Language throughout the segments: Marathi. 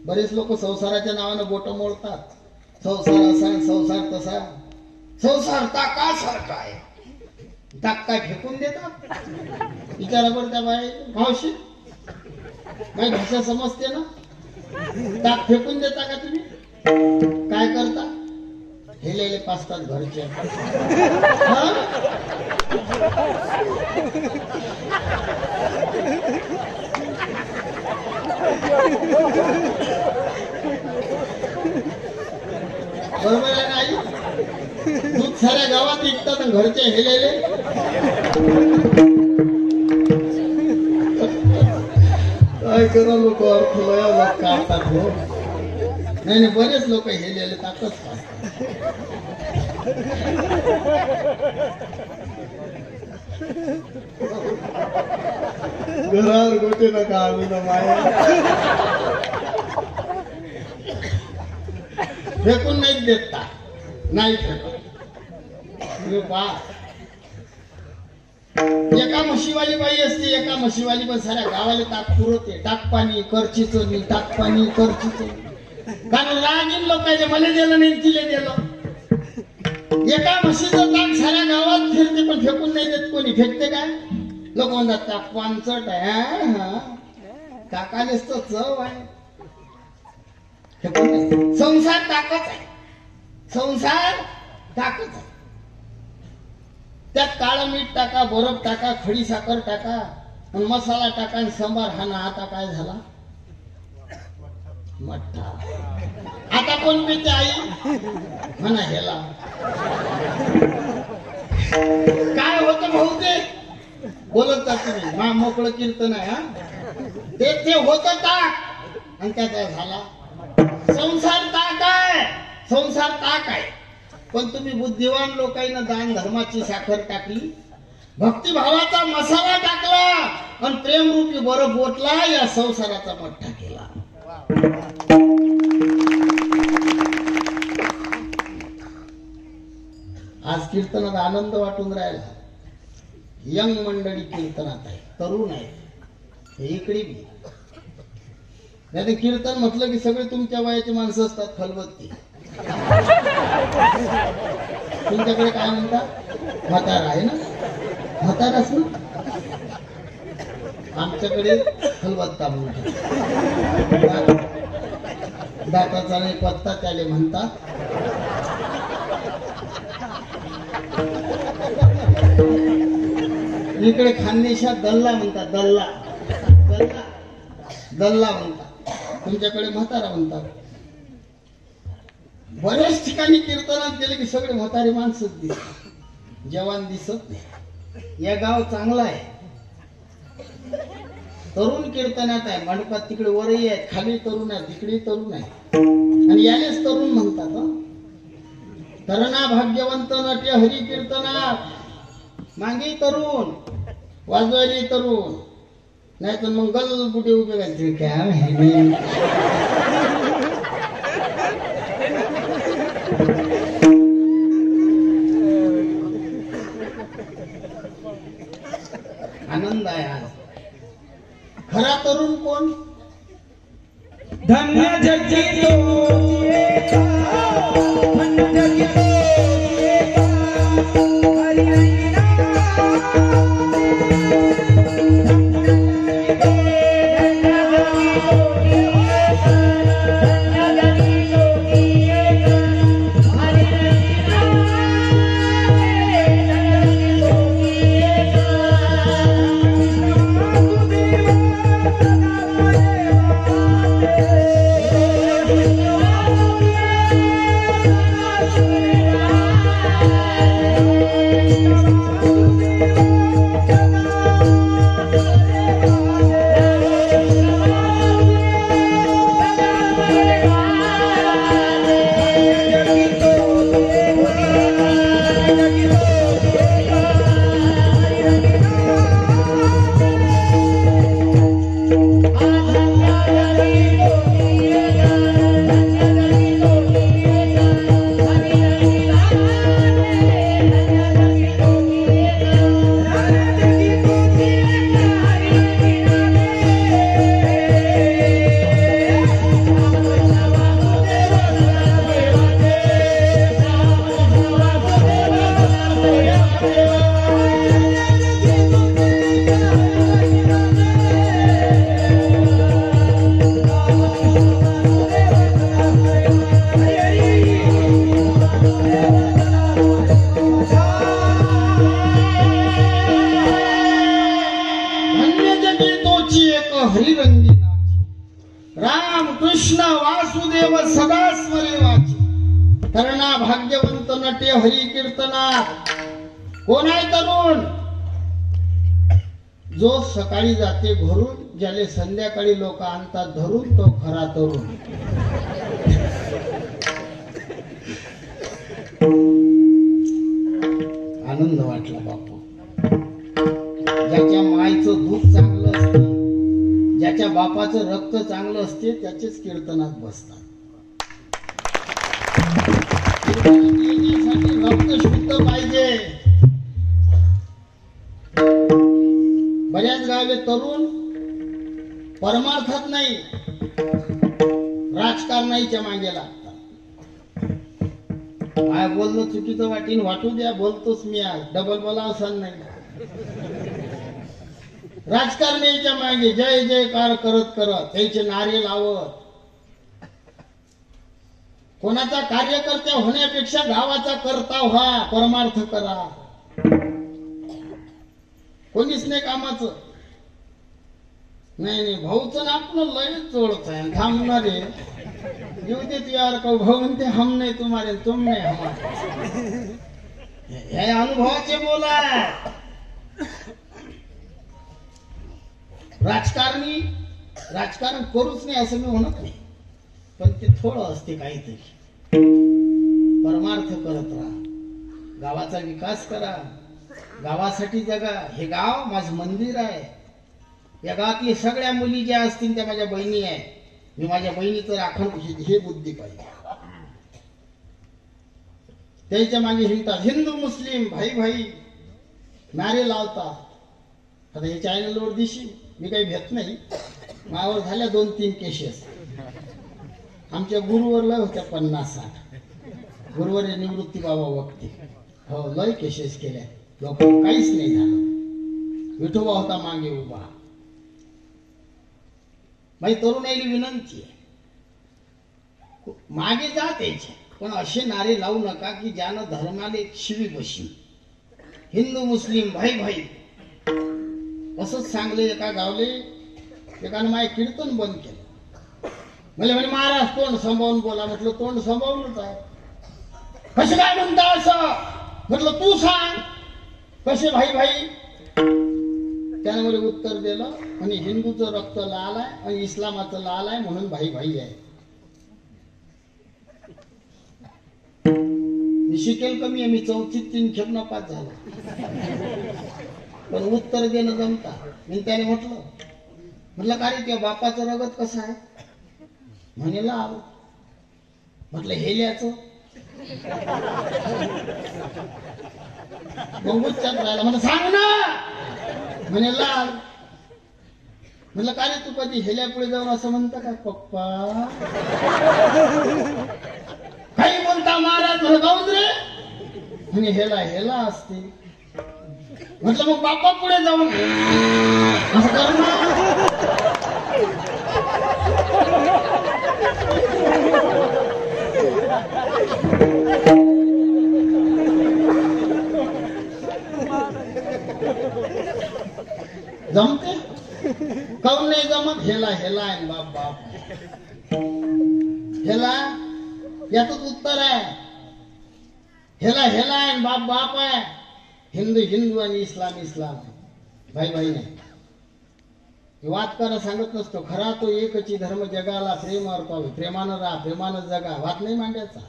बरेच लोक संसाराच्या नावानं बोट मोडतात. संसार असा, संसार तसा. संसार ताकासारखा आहे. ताक काय फेकून देतात? विचारा बरं त्या बाई मावशी, काही भाषा समजते ना? ताक फेकून देता का तुम्ही? काय करता? हेलेले पाचतात घरचे. बरोबर आहे ना आई? दूध साऱ्या गावात विकतात घरचे हेलेले. काय करा लोक अर्थ काढतात हो. नाही नाही, बरेच लोक हेलेले ताकच खातात. घरावर गोटे नका आणू ना माया. फेकून नाही देता, नाही फेकून. तुम्ही पहा, एका म्हशीवाली बाई असते, एका म्हशीवाली पण साऱ्या गावाला ताक पुरवते. टाक पाणी करची चोरी, टाक पाणी करची चोरी. कारण रागीन लोकांचे मला दिलं नाही तिले दिलं. एका म्हशीचं ताक साऱ्या गावात फिरते पण फेकून नाही देत कोणी. फेकते काय? लोक म्हणतात ताक पानचट आहे. ताकानेच तर चव आहे. फेकून नाही. संसार ताकच आहे. संसार ताकच आहे. त्यात काळं मीठ टाका, बरफ टाका, खडी साखर टाका, आणि मसाला टाका, आणि सांबार हा ना. आता काय झाला? मठ्ठा. आता कोण पिते आई? म्हणा हेला. काय होतं भाऊ ते? बोलत जा तुम्ही. मा मोकळं कीर्तन आहे. ते होत ताक, आणि त्याचा झाला संसार ताक आहे. संसार ताक आहे. पण तुम्ही बुद्धिवान लोकांना दान धर्माची साखर टाकली, भक्तिभावाचा मसाला टाकला, आणि प्रेमरूपी बरफ ओतला, या संसाराचा मठ्ठा केला. आज कीर्तनात आनंद वाटून राहिला. यंग मंडळी कीर्तनात आहे, तरुण आहे. हे इकडे बी नाही. कीर्तन म्हटलं की सगळे तुमच्या वयाची माणसं असतात. खलबत्ती. तुमच्याकडे काय म्हणतात? म्हातारा आहे ना? म्हाताराच ना? आमच्याकडे खलबत्ता म्हणतात. दाताचा नाही पत्ता त्याले म्हणतात. इकडे खानदेशात दल्ला म्हणतात. दल्ला दल्ला दल्ला म्हणतात. तुमच्याकडे म्हातारा म्हणतात. बऱ्याच ठिकाणी कीर्तनात गेले की सगळे म्हातारी माणसंच दिसतात, जवान दिसत नाही. या गाव चांगला आहे. तरुण कीर्तनात आहे. मंडपात तिकडे वरही आहेत, खाली तरुण आहे, तिकडे तरुण आहे, आणि यालेच तरुण म्हणतात. तरणा भाग्यवंत नट्य हरी कीर्तनात. मागे तरुण, वाजवायला तरुण, नाही तर मग गलबुटे उभे राहते. काय आनंद आहे आज. खरा तरुण कोण? धन्य जगी तो धन्य जगी राम कृष्ण वासुदेव सदा स्मरे वाची तरणा भाग्यवंत नटे हरी कीर्तना. कोण आहे तरुण? जो सकाळी जाते घरून, ज्याले संध्याकाळी लोक आणतात धरून, तो खरा तरुण. आनंद वाटला बापू. ज्याच्या मायचं दूध चांगलं असते, ज्याच्या बापाचं रक्त चांगलं असते, त्याचेच कीर्तनात बसतात. कीर्तनात येण्यासाठी रक्त शुद्ध पाहिजे. बऱ्याच गावले तरुण परमार्थात नाही, राजकारणाच्या मागे लागतात. काय बोललो चुकीचं वाटीन वाटू द्या, बोलतोच मी आज, डबल बोला असं नाही. राजकारणाच्या मागे जय जयकार करत करत त्याचे नारे लावत, कोणाचा कार्यकर्ता होण्यापेक्षा गावाचा करता व्हा, परमार्थ करा. कोणीच नाही कामाचं. नाही भाऊचं ना आपलं लयच जोडच आहे. थांबणारे येऊ देत यार का भाऊ म्हणते, हम नाही तुम्हारे, तुम नाही हमारे. हे अनुभवाचे बोल आहे. राजकारण करूच नाही असं मी म्हणत नाही, पण ते थोडं असते काहीतरी. परमार्थ करत राहा, गावाचा विकास करा, गावासाठी जगा. हे गाव माझं मंदिर आहे. या गावातली सगळ्या मुली ज्या असतील त्या माझ्या बहिणी आहे. मी माझ्या बहिणीचं राखण, हे बुद्धी पाहिजे. त्याच्या मागे हिंडतात, हिंदू मुस्लिम भाई भाई नारे लावतात. आता हे चॅनलवर दिशी मी काही भेट नाही, मायावर झाल्या 2-3 केसेस. आमच्या गुरुवर लय होत्या 50-60. गुरुवर निवृत्ती बाबा वक्ते, हो लय केसेस केल्या. लोक काहीच नाही झालं. विठोबा होता मागे उभा. माझी तरुणाईली विनंती आहे, मागे जा त्याचे, पण असे नारे लावू नका की ज्यानं धर्माने शिवी बशी. हिंदू मुस्लिम भाई भाई असंच सांगले. एका गावले एकानं माझे कीर्तन बंद केलं. मला म्हणे महाराज तोंड सांभाळून बोला. म्हटलं तोंड सांभाळूनच आहे. कसे काय म्हणता असं? म्हटलं तू सांग कसे भाई भाई. त्याने मला उत्तर दिलं, आणि हिंदूचं रक्त लाल आहे आणि इस्लामाचं लाल आहे म्हणून भाई भाई आहे. मी शिकेल कमी आहे, मी 4थीत 3 खेप नापास झालो, पण उत्तर देणं जमता. मी त्याने म्हटलं का रे तुझ्या बापाचं रगत कसं आहे? म्हणे लाल. म्हटलं हेल्याचं? मग उच्चात राहिला. म्हटलं सांग ना. म्हणे लाल. म्हटलं का रे तू कधी हेल्या पुढे जाऊन असं म्हणता का पप्पा? काही बोलता महाराज? म्हणे जाऊन रे. म्हणे हेला हेला असते. म्हटलं मग बापा पुढे जाऊन असं कर ना. जमते? काऊन नाही जमत? हेला हेला आहे बाप बाप. हेला यातच उत्तर आहे. हेला हेला आहे बाप बाप आहे. हिंदू हिंदू आणि इस्लाम इस्लाम. भाई भाई नाही. वाद करा सांगत नसतो. खरा तो एकची धर्म जगाला प्रेम अर्पावे. प्रेमानं राहा, प्रेमानं जगा. वाद नाही मांडायचा,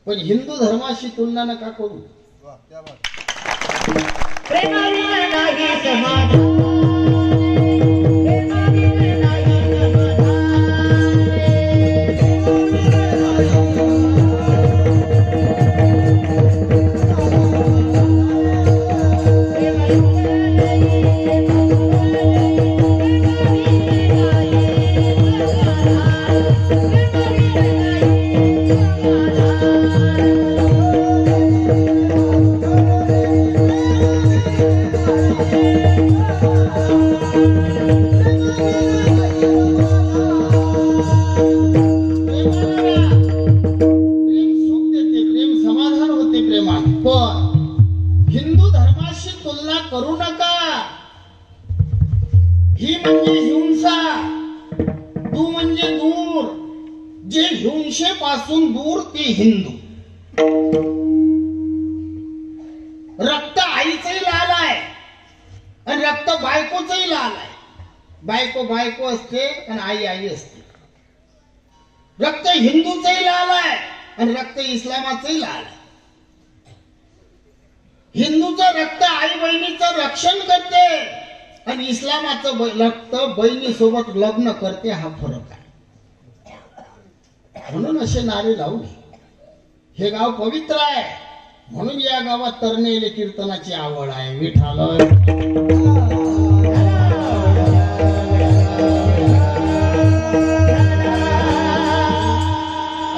पण हिंदू धर्माशी तुलना नका करू. प्रेमाविना नाही समाधान. ही म्हणजे हिंसा, तू म्हणजे दूर. जे हिंसेपासून दूर ते हिंदू. रक्त आईचंही लाल आहे आणि रक्त बायकोचंही लाल आहे. बायको बायको असते आणि आई आई असते. रक्त हिंदूचंही लाल आहे आणि रक्त इस्लामाचंही लाल आहे. हिंदूचं रक्त आई बहिणीचं रक्षण करते आणि इस्लामाचं रक्त बहिणीसोबत लग्न करते. हा फरक आहे. म्हणून असे नारे लावू. हे गाव पवित्र आहे म्हणून या गावात तरनेले कीर्तनाची आवड आहे. विठाल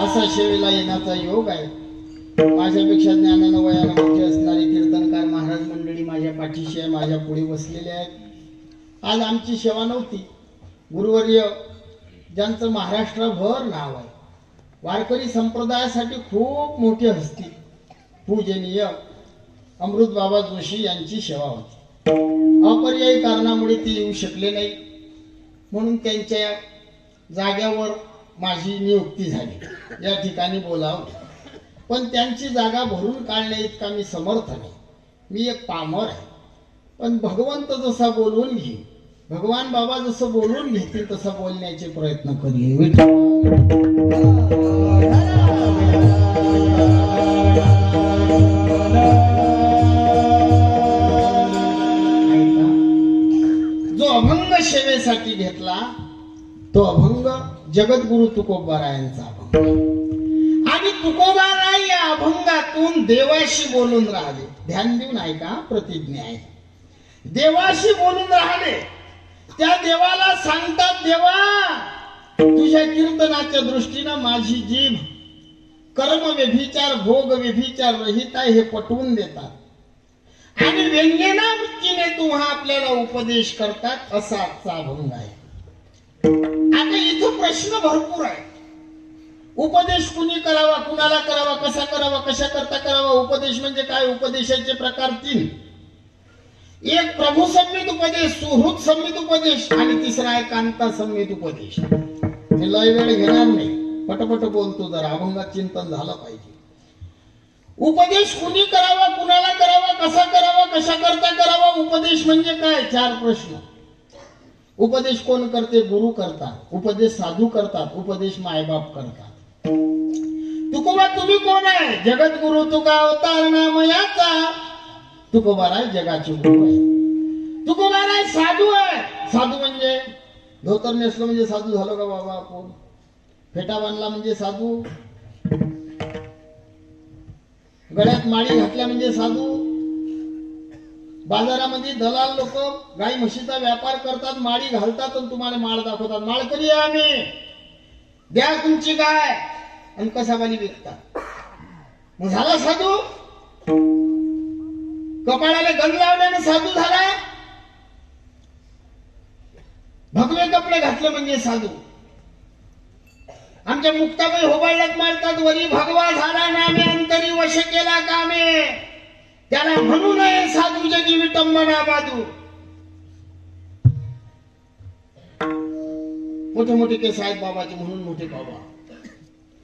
असा सेवेला येण्याचा योग आहे. माझ्यापेक्षा ज्ञानानं वयानं मोठे असणारे कीर्तनकार महाराज मंडळी माझ्या पाठीशी आहे, माझ्या पुढे बसलेले आहेत. आज आमची सेवा नव्हती. गुरुवर्य ज्यांचं महाराष्ट्रभर नाव आहे, वारकरी संप्रदायासाठी खूप मोठी हस्ती, पूजनीय अमृत बाबा जोशी यांची सेवा होती. अपर्यायी कारणामुळे ते येऊ शकले नाही म्हणून त्यांच्या जाग्यावर माझी नियुक्ती झाली. या ठिकाणी बोलावं, पण त्यांची जागा भरून काढण्या इतका मी समर्थ नाही. मी एक पामर आहे. पण भगवंत जसा बोलवून घेईल, भगवान बाबा जसं बोलून घेतील तसा बोलण्याचे प्रयत्न करील. जो अभंग सेवेसाठी घेतला तो अभंग जगद्गुरु तुकोबारायांचा अभंग. आणि तुकोबाराय या अभंगातून देवाशी बोलून राहिले. ध्यान देऊन ऐका, प्रतिज्ञा आहे. देवाशी बोलून राहिले. त्या देवाला सांगतात, देवा तुझ्या कीर्तनाच्या दृष्टीनं माझी जीभ कर्म व्यभिचार भोग व्यभिचार रहित आहे हे पटवून देतात आणि व्यंग्यना वृत्तीने तुम्हा आपल्याला उपदेश करतात. असा आजचा अभंग आहे. आता इथं प्रश्न भरपूर आहे. उपदेश कुणी करावा, कुणाला करावा, कसा करावा, कशा करता करावा. उपदेश म्हणजे काय? उपदेशाचे प्रकार 3. एक प्रभू संमित उपदेश, सुहृद संमित उपदेश आणि तिसरा आहे कांता संमित उपदेश. हे लय वेळ घेणार नाही, पटपट बोलतो, जरा अभंगात चिंतन झालं पाहिजे. उपदेश कुणी करावा, कुणाला करावा, कसा करावा, कशा करता करावा. उपदेश म्हणजे काय? 4 प्रश्न. उपदेश कोण करते? गुरु करतात. उपदेश साधू करतात. उपदेश मायबाप करतात. तुकोबा तुम्ही कोण आहे? जगद्गुरु तुका अवतार नामयाचा. तुकोबाराय जगाचे गुरु आहे. तुकोबाराय साधू आहे. साधू म्हणजे धोतर नेसलं म्हणजे साधू झालो का बाबा आपण? फेटा बांधला म्हणजे साधू, गळ्यात माळी घातल्या म्हणजे साधू. बाजारामध्ये दलाल लोक गाई म्हशीचा व्यापार करतात, माळी घालतात आणि तुम्हाला माळ दाखवतात. माळकरी आहे आम्ही, द्या तुमची गाय, आणि कसाबाली विकतात. मग झाला साधू? कपाळाला गंध लावल्याने साधू झाला? भगवे कपडे घातले म्हणजे साधू. आमच्या मुक्ताबाई होबाळ्यात मारतात, वरी भगवा झाला नामे अंतरी वश केला कामे. त्याला म्हणू नये साधू जगी विटंबना बाजू. मोठे मोठे केस आहेत बाबाचे म्हणून मोठे बाबा.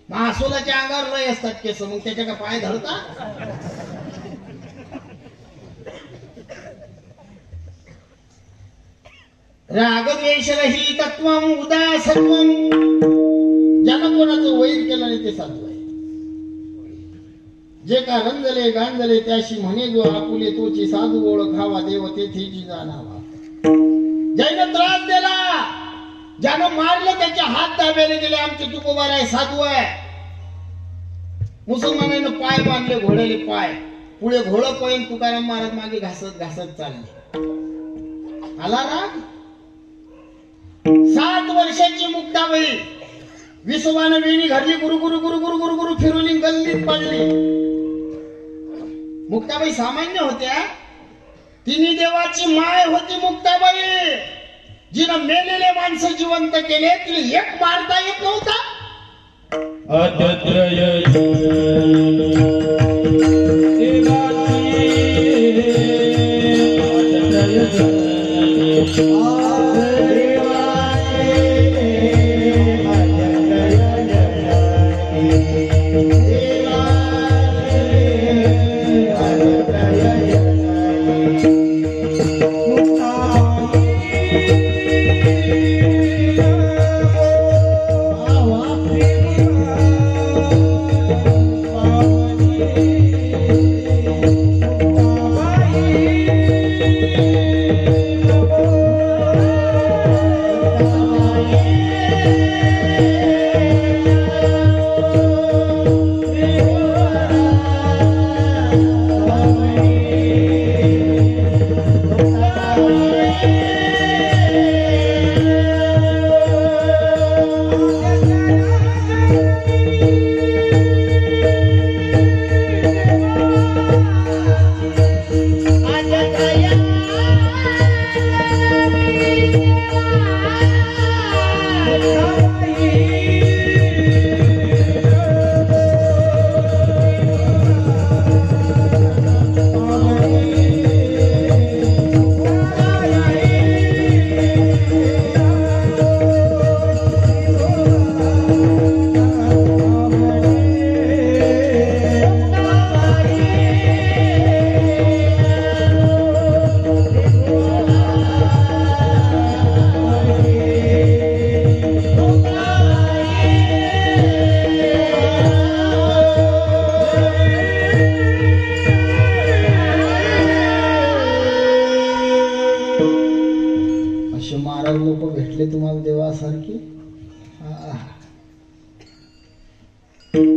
महासोलाच्या अंगावर लय असतात केस, मग त्याच्या का पाय धरता? रागद्वेषरहित तत्वम उदासत्वम. ज्यानं कोणाचं वैर केलं नाही ते साधू आहे. जे का रंजले गांजले त्याशी म्हणे जो आपुले तोची साधू ओळखावा देव तेथेची जाणावा. ज्यानं त्रास दिला, ज्यानं मारलं त्याचे हात दाबेले गेले. आमचे तुकोबाराय साधू आहे. मुसलमानानं पाय बांधले, घोड्याले पाय, पुढे घोडं पळून तुकाराम महाराज मागे घासत घासत चालले. आला राग. 7 वर्षाची मुक्ताबाई विसोबानं वेणी घडली, गुरु गुरु गुरु गुरु गुरु गुरु फिरवली, गल्लीत पडली. मुक्ताबाई सामान्य होत्या, तिन्ही देवाची माय होती मुक्ताबाई. जिनं मेलेले माणसं जिवंत केले, तिला एक मारता येत नव्हता.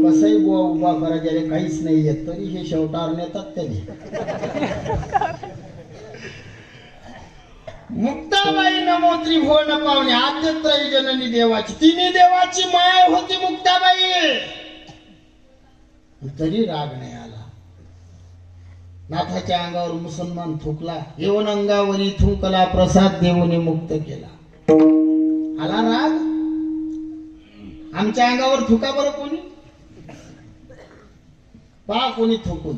कसंही बुवा उभा करा ज्याला काहीच नाही येत तरी हे शेवटार नेतात त्याने. मुक्ताबाई नमो त्रिभुवन पावणे आद्यत्रयी जननी देवाची, तिन्ही देवाची माय होती मुक्ताबाई. तरी राग नाही आला. नाथाच्या अंगावर मुसलमान थुकला, येऊन अंगावरी थुंकला, प्रसाद देऊन मुक्त केला. आला राग. आमच्या अंगावर थुका बरं कोणी, पहा कोणी थुकून.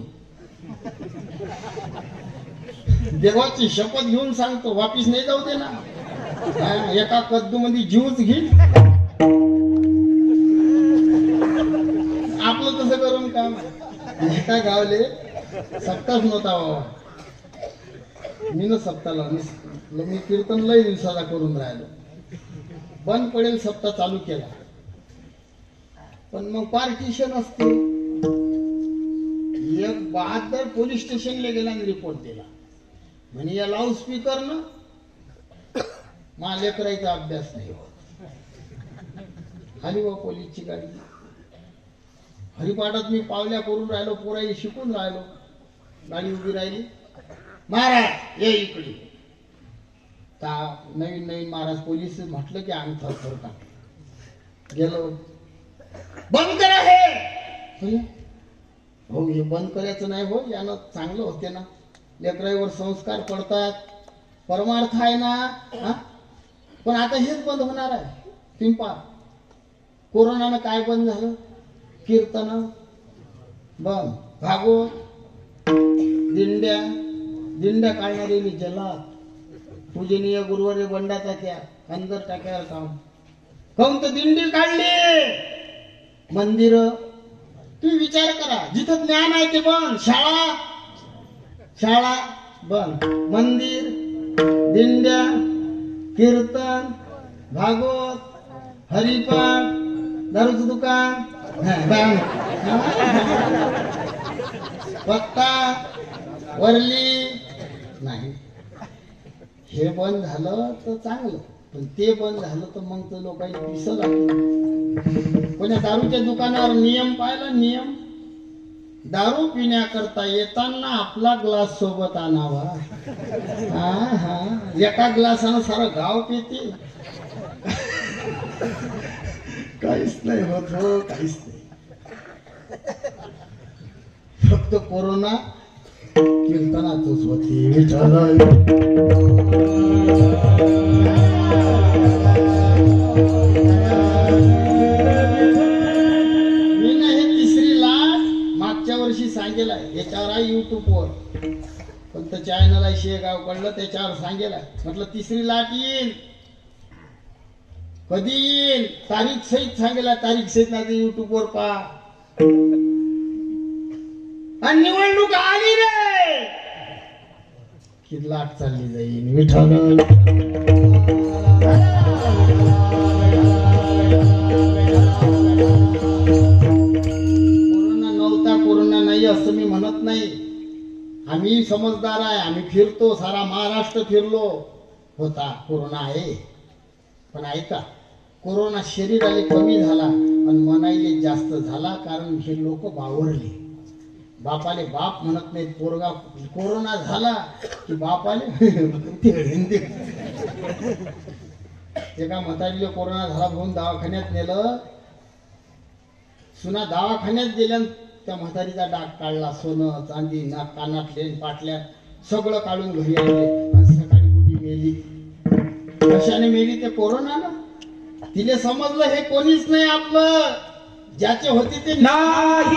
देवाची शपथ घेऊन सांगतो वापिस नाही जाऊ दे ना. एका कद्दू मध्ये जीवच घेईल. आपलं तसं करून काम. एका गावले सप्ताह नव्हता बाबा. मी न सप्ताहला मी कीर्तन लय दिवसाला करून राहिलो. बंद पडेल सप्ताह चालू केला. पण मग पार्टिशन असते. एक बहादर पोलीस स्टेशनला गेला आणि रिपोर्ट दिला. म्हणे या लाऊडस्पीकर न माझ्या करायचा अभ्यास नाही होत. आली बा पोलीसची गाडी. हरिपाठात मी पावल्या करून राहिलो, पोराई शिकून राहिलो. गाडी उभी राहिली. महाराज ये इकडे. नवीन नवीन महाराज पोलीस म्हटलं की अंग थरथर टाकलं. गेलो. बंद करा हे. हो हे बंद करायचं नाही हो, यानं चांगलं होते ना. लेकराईवर संस्कार पडतात, परमार्थ आहे ना. पण आता हेच बंद होणार आहे. पिंपा कोरोनानं काय बंद झालं? कीर्तन बंद, भागवत, दिंड्या काढणारे जलात पूजनीय गुरुवारी बंडाचा त्या अंदर टाक्यावर काम. काऊन तर दिंडी काढली. मंदिर तुम्ही विचार करा, जिथं ज्ञान आहे ते बंद. शाळा बंद, मंदिर, दिंड्या, कीर्तन, भागवत, हरिपाठ, दारूचं दुकान, पत्ता, वरली नाही. हे बंद झालं तर चांगलं, पण ते बंद झालं तर मग तर लोकांनी पिसं लागली. पण या दारूच्या दुकानावर नियम पाहिला. नियम दारू पिण्याकरता येताना आपला ग्लास सोबत आणावा. एका ग्लासानं सारं गाव पिते. काहीच नाही होत हो, काहीच नाही. फक्त कोरोना कीर्तनातच होती. मी ना हे तिसरी लाट मागच्या वर्षी सांगेलाय. याच्यावर आहे युट्यूबवर, पण तर चॅनल आहे शेगाव कडलं, त्याच्यावर सांगेलाय. म्हटलं तिसरी लाट येईल. कधी येईल तारीख सहित सांगेला. तारीख सहित नाही युट्यूबवर पहा. आणि निवडणूक आली रे की लाट चालली जाईल. विठ्ठल कोरोना नव्हता, कोरोना नाही असं मी म्हणत नाही. आम्ही समजदार आहे. आम्ही फिरतो, सारा महाराष्ट्र फिरलो. होता कोरोना आहे. पण ऐका, कोरोना शरीराला कमी झाला आणि मनाईले जास्त झाला. कारण हे लोक बावरले. बापाले बाप म्हणत नाहीत. पोरगा कोरोना झाला की बापाले एका म्हातारीला कोरोना झाला म्हणून दवाखान्यात नेलं. सुना दवाखान्यात गेल्या. त्या म्हातारीचा डाग काढला. सोनं चांदी नाक कानातले पाटल्या सगळं काढून घरी आणले. आणि सकाळी कुठे मेली. कशाने मेली? ते कोरोनानं. तिने समजलं हे कोणीच नाही आपलं. ज्याचे होते ते नाही.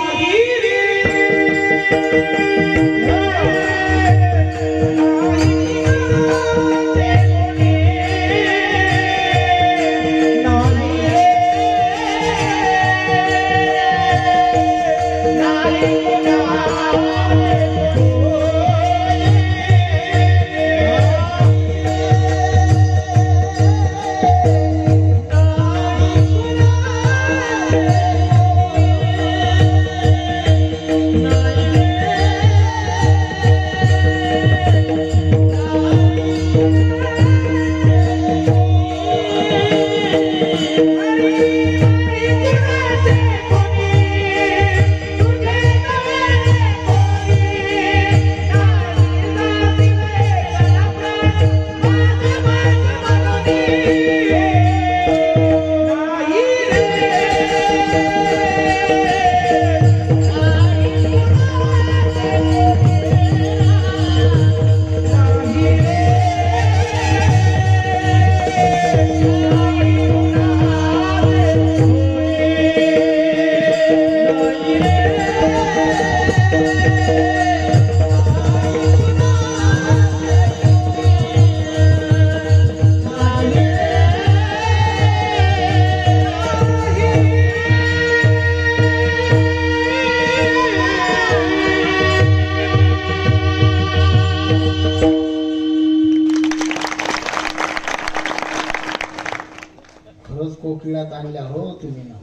आणल्या हो तुम्ही ना.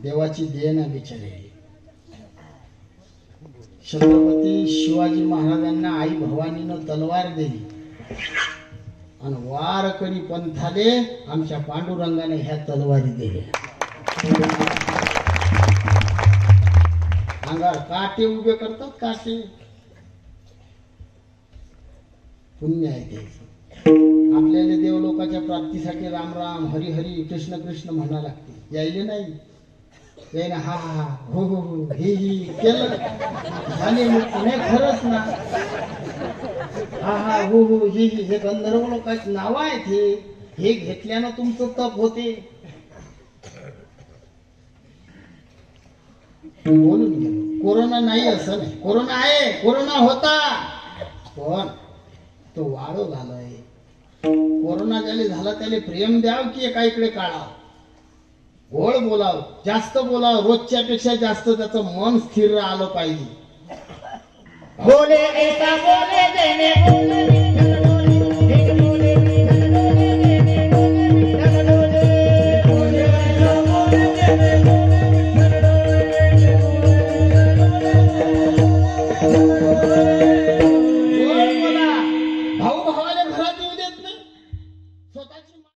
देवाची देण आहे बिचारे. छत्रपती शिवाजी महाराजांना आई भवानीनं तलवार दिली आणि वारकरी पंथाले आमच्या पांडुरंगाने ह्या तलवारी दिल्या. अंगावर काटे उभे करतात, काटे. पुण्य आहे त्याचं. आपल्याला देवलोकाच्या प्राप्तीसाठी राम राम हरी हरी कृष्ण कृष्ण म्हणा लागते. यायले नाही यायला हा हा हो हो हो ही ही केलं झाले नाही खरंच ना. हा हा हो हो ही ही हे गंधर्व लोकांची नाव आहेत. हे घेतल्यानं तुमचं तप होते. बोलून गेलो. कोरोना नाही असं नाही. कोरोना आहे, कोरोना होता, पण तो वाढो झालाय. कोरोना ज्याला झाला त्याला प्रेम द्याव की एका इकडे काढा. गोड बोलाव, जास्त बोलाव, रोजच्या पेक्षा जास्त त्याचं मन स्थिर आलं पाहिजे. बोले ऐसा बोले देने बोले